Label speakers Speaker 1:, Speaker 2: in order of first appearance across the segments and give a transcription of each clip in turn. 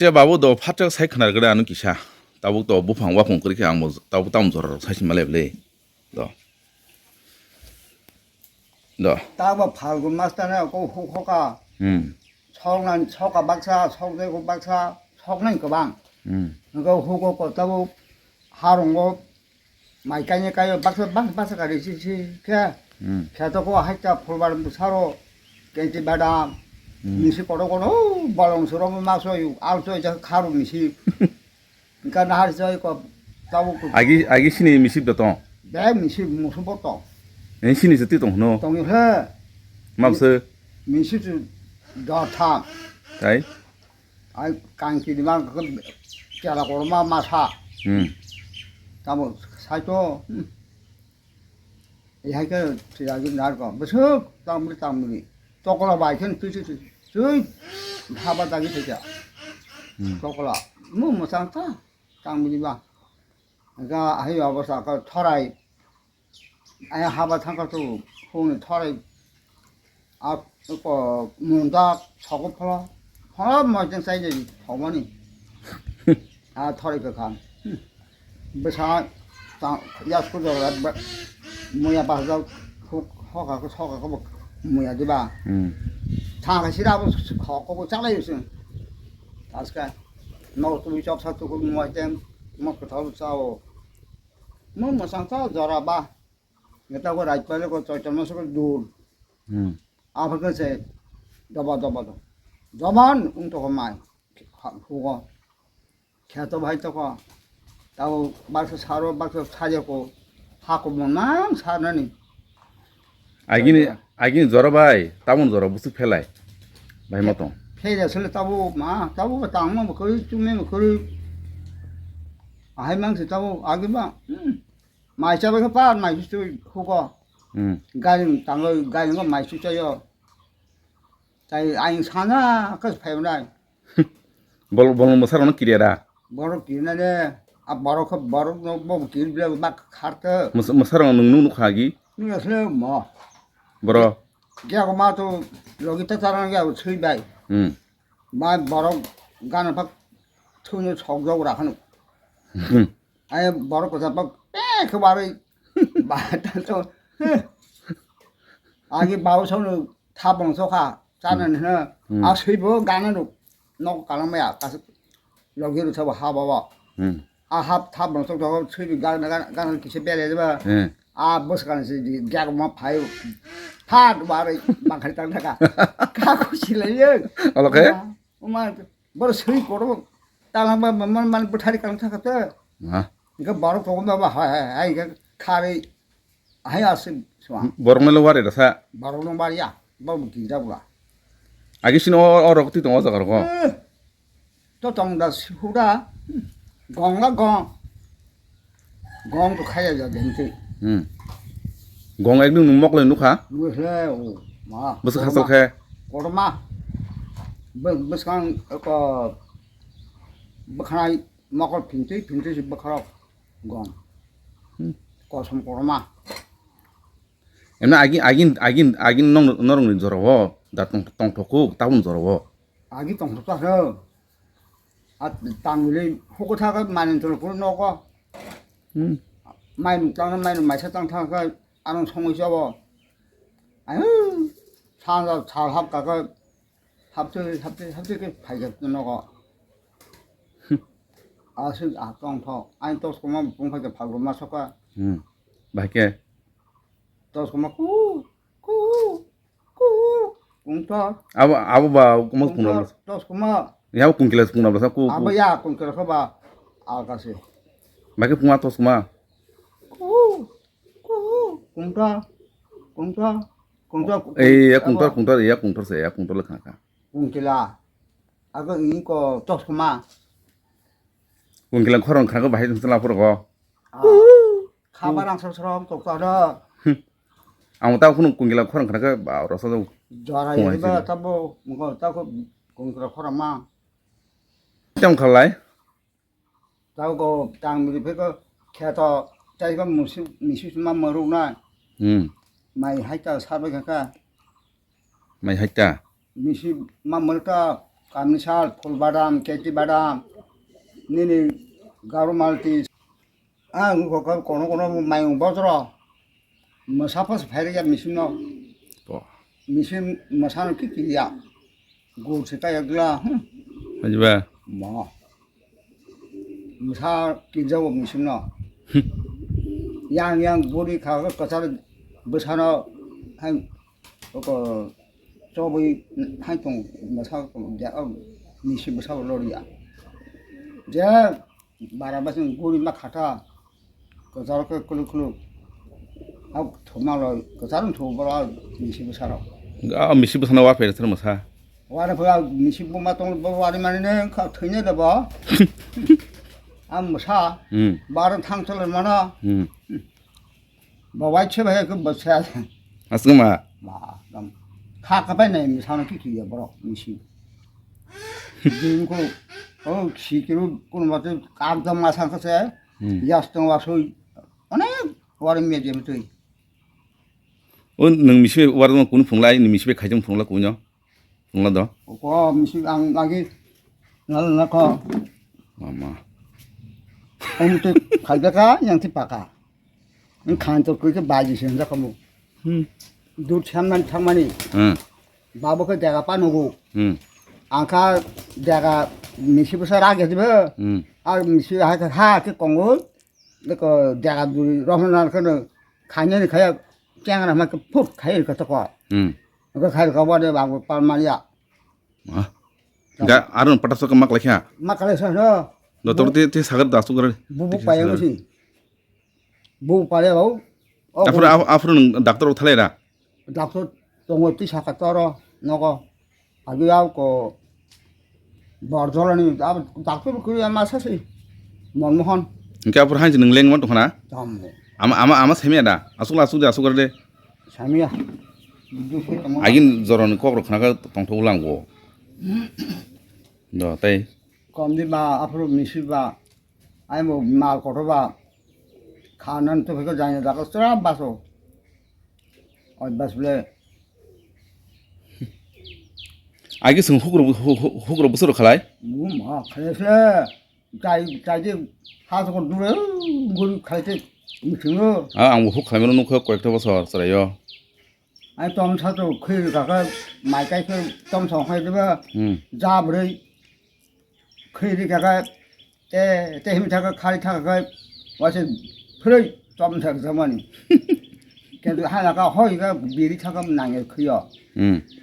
Speaker 1: 这把我都怕这个菜可能个人给下，但我都不怕我空个个样子，但我当做了才行嘛来不来，对，对，
Speaker 2: 따고 팔고 마스터네 고 후코가 속난 속가 박사 속되고 박사 속는 그방 그거 후고 거 따고 하롱고 마이까니까요 박사 가리지 그 걔도 할자 볼바람도 사로 깨지 바다 미시 거로고는 balong스러운 마소유 알도 이제 가루 미시 그러니까 나 저기 거 따고
Speaker 1: 아기 신이 미십도 또,
Speaker 2: 내 미시 무슨 것도
Speaker 1: 신이 있을 때도 노,
Speaker 2: 동일해
Speaker 1: 맙스,
Speaker 2: 미시주 더탐
Speaker 1: 아이,
Speaker 2: 아이 깡기리만 그 깨라고로만 마사 다뭐 사줘 이하게 저기 나고 무슨 땀물이 쪼꼬라 바이튼 뜨지 저 하바다기 되자 쪼꼬라 뭐 상타 땀물이 봐 그러니까 아이 아버사 그 터라이 아야 하바 상가도 호는 터라이 아 그 문다 저거 팔아 하나 뭐좀 사이즈 어머니 아 터라이 그간 bữa tao giao số rồi là mua nhà bà giao họ cả cái có một mua nhà đi bà thằng cái gì đâu họ có chắc là gì à cái nó tụi cho sao tụi cũng mua tem một cái thau sao mà sáng sao giờ là ba người ta có đại tới có cho nó sẽ đủ à phải cái gì đó cũng tôi không mày không có khi tôi phải tôi có tao bakso 사러 bakso 사려고 하고 뭐만 사느니
Speaker 1: 아기는 저러봐이, 따문 저러 무슨 펠라이, 많이 못동,
Speaker 2: 페이레슬 따고 땅만 뭐 거기 좀에 뭐 거기 아이망스 따고 아기만 많이 잡아서 빠 많이 주죠 그거 가는 땅을 가는 거 많이 주죠요 자이 아이 사나 그래서 배우나
Speaker 1: 뭐 사러는 길이라,
Speaker 2: 뭐로 기는데 아 바로 뭐 길에 막 카트
Speaker 1: 뭐 사러는 누누하기,
Speaker 2: 그래서 뭐
Speaker 1: 뭐라,
Speaker 2: 걔하고 마도 여기 따라가는 게 아니고 철바이 마 바로 가는 박 천여 속적으로 하는 아예 바로 거기서 막빼그 말을 말단서 아기 바우선을 타봉소가 짜는 해는 아 세보 가는 너 가는 뭐야 가서 여기로 잡아 하봐봐 아합 타봉소 저거 세비 가는 기세 빼야 봐 아 버스 가는 지 걔하고 막 봐요 다 말을 막 할당다가 가고 싶어요
Speaker 1: 어떻게?
Speaker 2: 엄마 뭐 서이 거로 땅만 만만 부타리 가는 타갔다
Speaker 1: 아,
Speaker 2: 이거 바로 조금 더 봐. 아 이거 칼이 하야스 좋아.
Speaker 1: 뭐라고 말이라 사,
Speaker 2: 바로는 말이야. 뭐 기자구나.
Speaker 1: 아기 신어 어러 그때 동 와서 가라고,
Speaker 2: 또 동다 후라. 공가 공도 가야죠 된지.
Speaker 1: 공액 눈 먹래 누가,
Speaker 2: 무슨 마.
Speaker 1: 무슨 하석해,
Speaker 2: 고르마. 무슨 그 하나 먹을 빈티지 먹으러 공. 고som 고르마.
Speaker 1: em 아긴 너는 저러워, 나똥 톡고 따분 저러워,
Speaker 2: 아기 똥 싸서 아 땅을 호고타가 많은 줄 그러고 많이 땅은 많이 마셔 땅 타가 아는 송이 셔버 아유 산다 잘 합가가 합적이 발견되노고 아스 아똥토 아니 또 그만 봉하게 발로 마셔가
Speaker 1: 맛있게,
Speaker 2: 또 그만 꾸 공터
Speaker 1: 아버바 뭐 궁나블,
Speaker 2: 또 그만
Speaker 1: 야 궁길에서 궁나블 사고,
Speaker 2: 아버야 공터 그봐 아가씨
Speaker 1: 맛있게 궁아 또 스마,
Speaker 2: 공터
Speaker 1: 에이 야 궁터서 가까,
Speaker 2: 공기라 아그 이거 또 그만
Speaker 1: 궁길랑 커런 가고 맛있는 슬라 보러고,
Speaker 2: 가바랑 서처럼 똑바로
Speaker 1: 아무 따고 그는 궁길랑 커런 가가 마을어서
Speaker 2: 저라 이거 따고 뭐 따고 공기라 커라마
Speaker 1: 좀 갈라이,
Speaker 2: 따고 땅미리 배가 캐서 자기가 무슨 미시만 모르나 많이 할까 사백할까
Speaker 1: 많이 했다,
Speaker 2: 미시만 뭘까 कामनिसाल फुलबादाम केटी निनी गारो मालती कोनो माइं बज्र मोसाफोस फाइरिया मिसिनो
Speaker 1: 뭐
Speaker 2: मिसिन मोसानो किया गोरसेका एकला
Speaker 1: 하지마
Speaker 2: 뭐 मोसा किजाव मिसिनो 양양 보리 가가 거사를 모사나 한 그거 저기 한통 모사 내가 미시 모사 올려야 이제 말아봐서 고리 막 가다 거사를 끌끌 아 도마로 거사는 도보라 미시 모사로
Speaker 1: 아 미시부 사나 와 페르트는 뭐사
Speaker 2: 와라 보야 미시 보마 똥을 보고 와리만이네 그 터녀다 봐 아 모사 말은 탕철을 많아 뭐 와이체 봐야 그 뭐야
Speaker 1: 아스마
Speaker 2: 마 그럼 가까이 내면 사는 게 기야 버려 미시 지금 시기로 그런 것도 깜짝 마상 것에 야스통 와서 어느 와르 메제면 또
Speaker 1: 능 미시베 와르는 군은 풍라이 미시베 가정 풍라 군요 풍라도
Speaker 2: 그 미시 안가기 나나가
Speaker 1: 마마
Speaker 2: 아무튼 갈다가 양티 바가 간도 그렇게 맞으신다 그뭐 두 참만 탕만이
Speaker 1: 응
Speaker 2: 바보가 내가 빠누고
Speaker 1: 응
Speaker 2: 아까 내가 미시부서 라게 되면 아 미시 하그 공을 그 내가 우리 로마나 그는 간연히 가야 짱을 하면 그푹 가야 그 또고
Speaker 1: 응
Speaker 2: 그 가야 가버려 하고 빨만이야
Speaker 1: 아 가 아른 빠타서 막 라키야
Speaker 2: 막 그래서
Speaker 1: 너 또르테 사거 다수 그래
Speaker 2: 부부 빠야 것이 부부 빠야 고
Speaker 1: 앞으로는 닥터로 탈래라
Speaker 2: 닥터 동어 뛰사가 떨어 너가 아주 야고 버절하니 닥터 그래야 마사시 뭔모한
Speaker 1: 그러니까 앞으로 한지 능랭만 또 하나
Speaker 2: 담네
Speaker 1: 아마 세미야다 아수라 그래
Speaker 2: 참이야 누구
Speaker 1: 아긴 저런 거꾸로 하나가 동토 올랑고 너 따이
Speaker 2: 검디마 앞으로 미시바 아니 뭐말 걸어봐 가는 또 그거 다니다가 쓰라 봐서 어디 봤을래
Speaker 1: 아기 성 호구로 무서로 갈라이
Speaker 2: 뭐마 그래서 자이 하서 누래 뭘 갈때 무슨
Speaker 1: 아 아무 혹 가면은 놓고 꽉 잡아서 써요
Speaker 2: 아니 좀 사도 그 가가 말까이 그좀 성화되면 잡으래 그리 가가 때 힘 자가 칼 타가 와서 그래 좀 자만이 그래도 하나가 허이가 미리 타가 나게 그요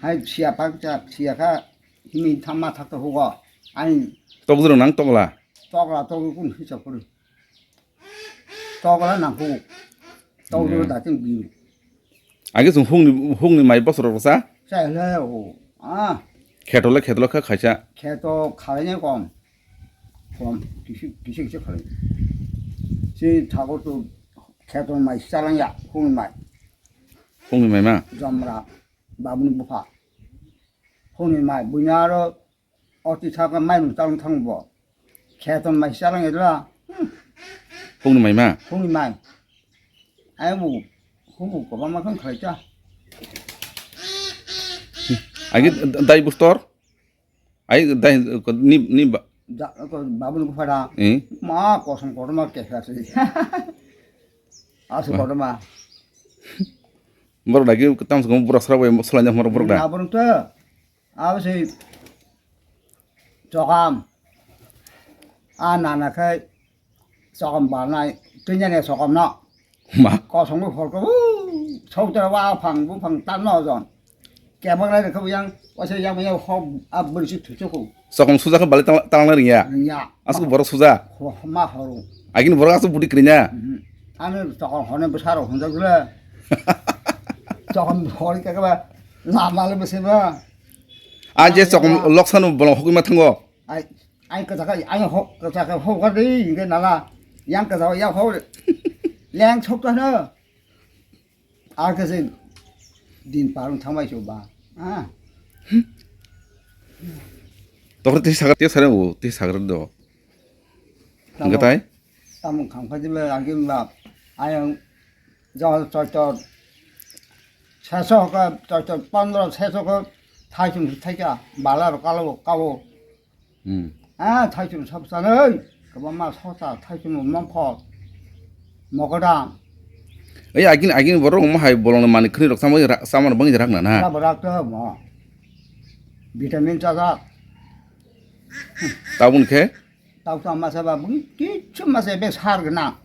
Speaker 2: 하이 시야가 힘이 탐마 탁도 하고 아니
Speaker 1: 떡으로 낭 떡라
Speaker 2: 떡은 희적 그래 떡을 낭고 떡으로 다진 비
Speaker 1: 아기 성 홍니 많이 버스로 사
Speaker 2: 잘해요 아
Speaker 1: 개돌라 가자
Speaker 2: 걔도 가려고 좀 비식 가려 지 자고 또 걔도 많이 사랑이야 홍이 많이
Speaker 1: 홍니 많이마
Speaker 2: 점라 마무리 못 봐. 혼이 많이 뭐냐로 어디 차가 많이 따로 타는 거. 걔도 많이 사랑해더라.
Speaker 1: 홍니 많이마
Speaker 2: 혼이 많이. 아이고 홍고 그만큼 가자.
Speaker 1: 아기 다이 부스터 아이 다이 니
Speaker 2: 그 마무리 못 봐라.
Speaker 1: 응
Speaker 2: 마 고생 고르마 깨가지. 아주 고르마.
Speaker 1: baru lagi ketemu sama burak serabu yang selanjang baru burak dah.
Speaker 2: 나부는 또 아버지 조감 아 나나가 조감 많아 그년에 조감나
Speaker 1: 마.
Speaker 2: 고성을 걸고 속들어 와 방부 딴 넣어줘 개방을 그 그냥 와서 그냥 호아 머리씩 뒤쪽고
Speaker 1: Sokom suza kan balik talang lari ya.
Speaker 2: 그냥
Speaker 1: Asuk baru suza.
Speaker 2: 마 하루
Speaker 1: Agin baru asuk budi kerinya.
Speaker 2: 아는 조금 하는 부사로 혼자 그래 조금 허리가 봐 나말을 보세요
Speaker 1: Aje sokom loksan bolong hoki matang go.
Speaker 2: 아이 그다가 아이 그다가 호가리 이게 나라 양 그다가 양 호, 량 촉다나 아 그래서 닌 바로 참아 줘봐 아
Speaker 1: Tokro tis sagar tis sareng u tis sagar do. Enggak tay?
Speaker 2: 땀은 강파지면 아기면 아영 저 채소가 저 뻔으로 채소가 타이좀 타이자 말라로 까고 타이좀 삽사는 그만만 서사 타이좀 엄마퍼 먹어라
Speaker 1: agin borok mo hai bolong mani khri rok samar bangi jarak na na
Speaker 2: 라버락도 뭐 비타민 짜다
Speaker 1: tabun khe
Speaker 2: 따우다 마사바 뭐 기침 마사에 배 사르나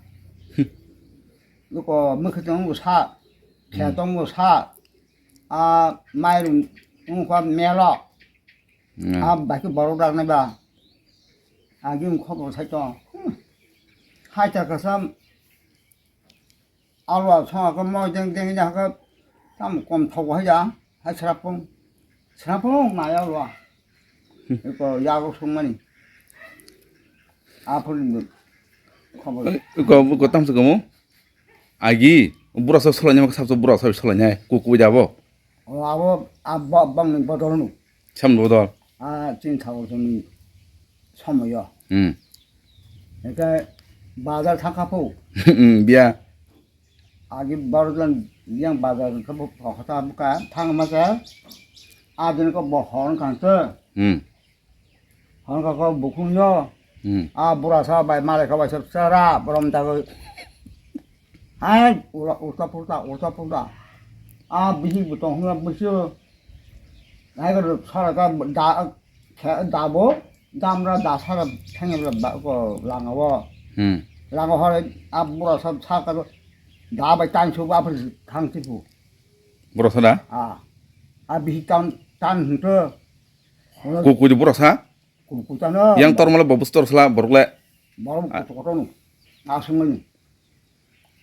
Speaker 2: 그거 뭐그정 사 개동 사 마이룬 응과 메라 바퀴 버로다네 봐 아기는 커버 살짝 하자 가서 알와 청아가 뭐 땡땡이냐 하가 땀 타고 하자 하스라뽕 나야로 이거 야구 송만이 앞으로 커버
Speaker 1: ko tam se komo agi bura sa solanya mak sabso bura sa solanya ku jabo
Speaker 2: 아버 아빠 방는 버더는
Speaker 1: cham bodol
Speaker 2: 진타고 좀 섬어요 그러니까 바जार 타카포
Speaker 1: biya
Speaker 2: 아기 바로전 그냥 바जार 그 하다 볼까 방마서 아들 거뭐 하는 간서 하는 거 뭐군요 브라사 바이 말에 가 봐서 써라 그럼다고 울다 비히부터 홍아 무슨 나이가 살아가 다보 담라 다 살아 생을 그 랑아워 랑아워 브라사 사가도 나바 딴수 앞을 강티부
Speaker 1: bura sa da
Speaker 2: 비히 딴 흔터
Speaker 1: ku bura sa
Speaker 2: 굽잖아
Speaker 1: yang tor mala bobus tor sala borgle
Speaker 2: 뭐로 그거는 아승은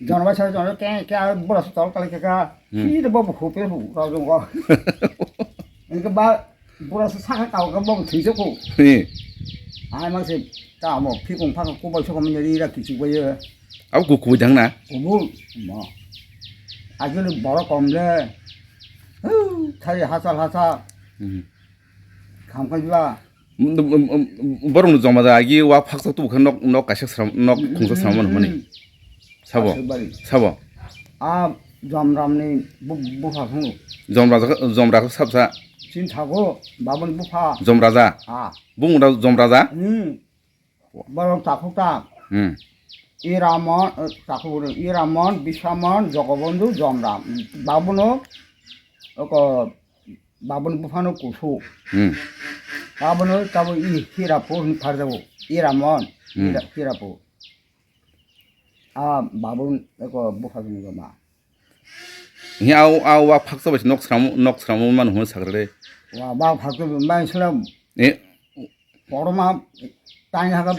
Speaker 2: 전화 차서 깨 브라사 tor 깔게가 이도 뭐 호pe부 가지고 거 그러니까 막 브라사 사가 가고 뭐 뒤졌고
Speaker 1: ni
Speaker 2: 막세 다뭐 피공 파가 꼬바 쳐가면 여기라 기치고요
Speaker 1: au ku jang na
Speaker 2: 뭐 아주는 뭐라 검래 타이 하살 감가지와
Speaker 1: borong no joma da agi wa phaksa tu khan nok kasak sram nok khungsa sramon mani sabo
Speaker 2: 점람니 부파성
Speaker 1: jomra ko sabsa
Speaker 2: 진타고 마번 부파
Speaker 1: jomraja bungda jomraja
Speaker 2: 바로 타코다 이라몬 타코는 이라몬 비샤몬 저거본도 점람 바보노 바본 부파노 고소 바보노 타고 이 히라포 파르다고 이라몬 히라포 바본 부파성 거마
Speaker 1: hi au wa phaksa bas nok sram man hon sagre
Speaker 2: 와 바꾸면 많이 사람
Speaker 1: e
Speaker 2: 버로마 땅에 하가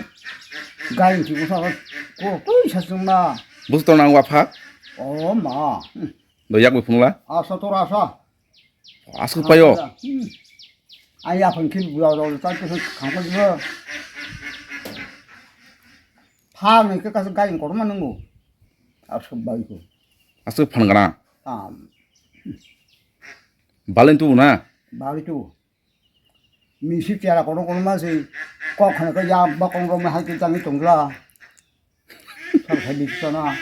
Speaker 2: 가인 지구사가 꼭 샀습니다.
Speaker 1: bus tor nang wa phak
Speaker 2: 엄마
Speaker 1: do yak bu phungla
Speaker 2: 아서 돌아서
Speaker 1: asu payo
Speaker 2: 아이 아픈 길 부여도 짧게서 강가지고 파는 끝까지 가인 고르만 거 아서 바이고
Speaker 1: asu phangana balentu na
Speaker 2: 말이죠. 미식자라 고런 맛이 꼭 하니까 야 먹공로면 할게 장이 동그라 참 재밌잖아.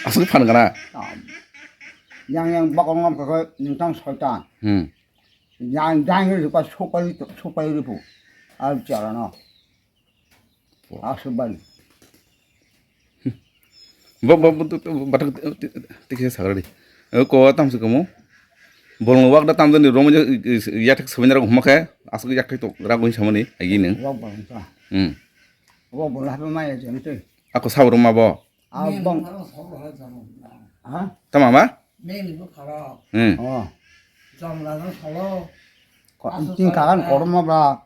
Speaker 1: asu phangana
Speaker 2: 양양 먹공로 그거 인상 설단 양양을 그 소바이 부 알지 않아. 아스발
Speaker 1: batak tikse sagre ko tam se komo bolong wak da tam den romo yatak sebenarnya rumah kayak asal yak itu ragu sama nih lagi nih
Speaker 2: 와봐. 와봐 하면 많이 재밌지.
Speaker 1: aku sahur rumah bo
Speaker 2: 아봉
Speaker 1: tam apa
Speaker 3: 매일도 가라. 점라는 서로.
Speaker 2: 띵 가간 고르마 봐.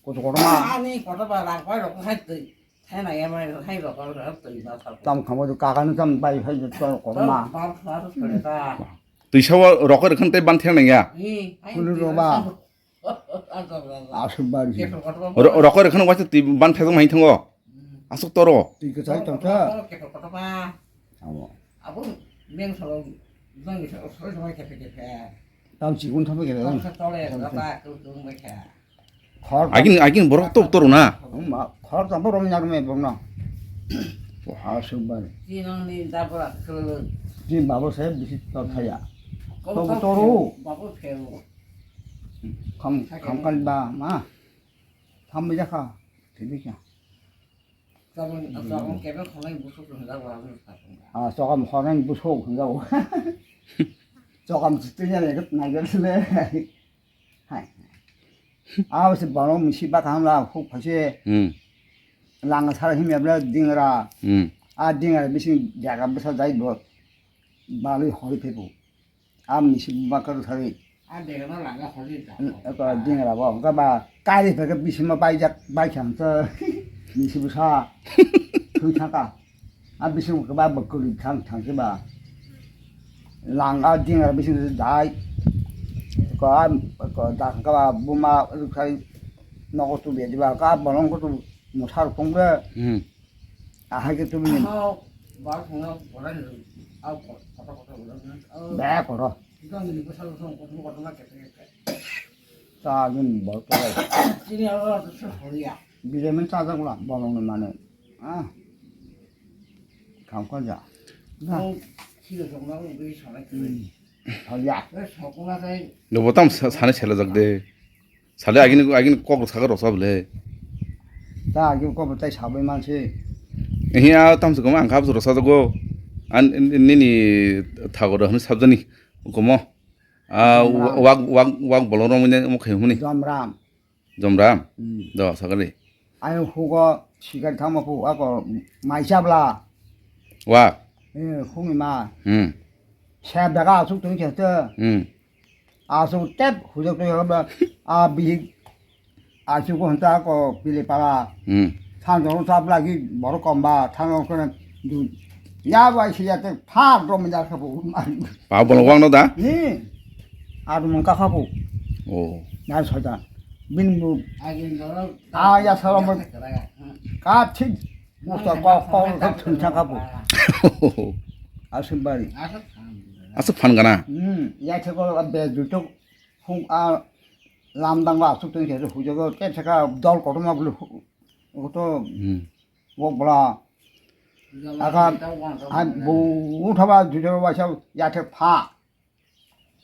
Speaker 2: 고르마
Speaker 3: 아니 거기다 랑과로 할때 해나야 말 해로 거기다 나 살.
Speaker 2: 땀 가면 가가는 좀 많이 해줬어 고르마.
Speaker 3: 바로 그래다.
Speaker 1: tuisawa rokok kan teh banteng neng ya
Speaker 3: 이.
Speaker 2: kulur ba. 아스발이.
Speaker 1: rokok kan wajib ti banteng main tenggo asuk toro
Speaker 2: 이거 잘 정차.
Speaker 3: 아뭐 아버 맹서로 너희 서로 개패.
Speaker 2: 다음 지금 타면
Speaker 3: 서로에 나가 그거 해.
Speaker 1: agin borok top toro na
Speaker 2: 엄마 가서 한번 오면 야름에 먹나. 아스발.
Speaker 3: 지능이 잡으라 그
Speaker 2: 지금 마법사에 미식 더 타야.
Speaker 3: 거기서
Speaker 2: 또로.
Speaker 3: 마법 배우.
Speaker 2: 강간 마 담배자카 되니까
Speaker 3: 저건 개별 건강이 무섭다고 하는
Speaker 2: 아 저감 화는 무서워 그런다고 저감 뜨냐래 그 나결래 하이 아버지 바로 시바 감라 혹 파시 랑 사람 힘이 없라 딩어라 아 딩어라 미신 야가 무서 자이 뭐 말이 허리 페고 암 시바카로 사리
Speaker 3: 아 내가 날 나가 걸리다
Speaker 2: 그 딩어라 뭐 그러니까 막 까리 베가 미신마 바이장서 미시부사 그차가 아 미신 그바 먹고 장장지 봐 랑아 딩어라 미신 다이 có đặt các bà bùm mà cái nó có tụi biển và các bà nó có tụi một sao không biết à hai cái tụi mình
Speaker 3: bảo thằng nó bảo là
Speaker 2: bé của nó
Speaker 3: 이건 이거 살아서 고등 고등 학교
Speaker 2: ta nhưng bỏ cái
Speaker 3: 지내서 소리야.
Speaker 2: bây giờ mình ta ra là bỏ lòng mà này à không có gì
Speaker 3: 뭐 키도 정말 우리 전에 그
Speaker 2: thôi dạ
Speaker 3: 저거 나서
Speaker 1: 너 보통 산에 셀러 작대. 산에 아기는 꼭 사가로 사블래.
Speaker 2: ta kêu có một tay sáu mươi man xí
Speaker 1: 히야 땀스 그만 안 가브스로 사자고 안 니니 타고로 하는 삽자니 고모 아왁 볼로로 뭐냐 뭐 해무니
Speaker 2: dòm ram
Speaker 1: 좀람 너 사가리
Speaker 2: anh hugo 시간 tham mà phụ có mai chạp là
Speaker 1: 와
Speaker 2: không mà
Speaker 1: 음
Speaker 2: chạp đã có xúc tướng chết chưa à xúc tép hụt tôi mà à bị à xúc của ta có bị lệ pa thang trong chạp là cái bỏ con ba thang trong cái nhà vay xí ra phá rồi mình ra khắp phụ
Speaker 1: 바볼로 왕노다
Speaker 2: nè à rồi mình khắp phụ
Speaker 1: 오
Speaker 2: 나 서자 민무
Speaker 3: 아긴 너는
Speaker 2: 아야 사람을 같이 못사 꽉꽉 튼창하고 아 선발이
Speaker 3: 아서
Speaker 1: 아스 파는 거나
Speaker 2: 야 저거 배주쪽 홍아 람당과 숙등 계속 후저거 깨체가 덜 거름아 불 그것도 뭐 뭐라 아까 아뭐 우타바 주저 와서 야채 파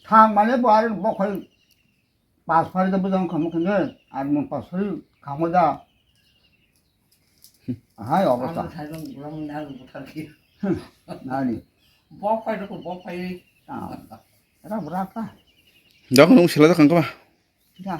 Speaker 2: 탕만에 뭐 거의 पासफारी बुझाउँ खम खन्ने आज म पासफारी खामोजा हाय अवस्था
Speaker 3: 살던 그러면 나는 못하지.
Speaker 2: 나니
Speaker 3: 뻑파이도 뻑파이.
Speaker 2: 아, 라 뭐랄까
Speaker 1: 나 그럼 실라다 간거 봐
Speaker 2: 그냥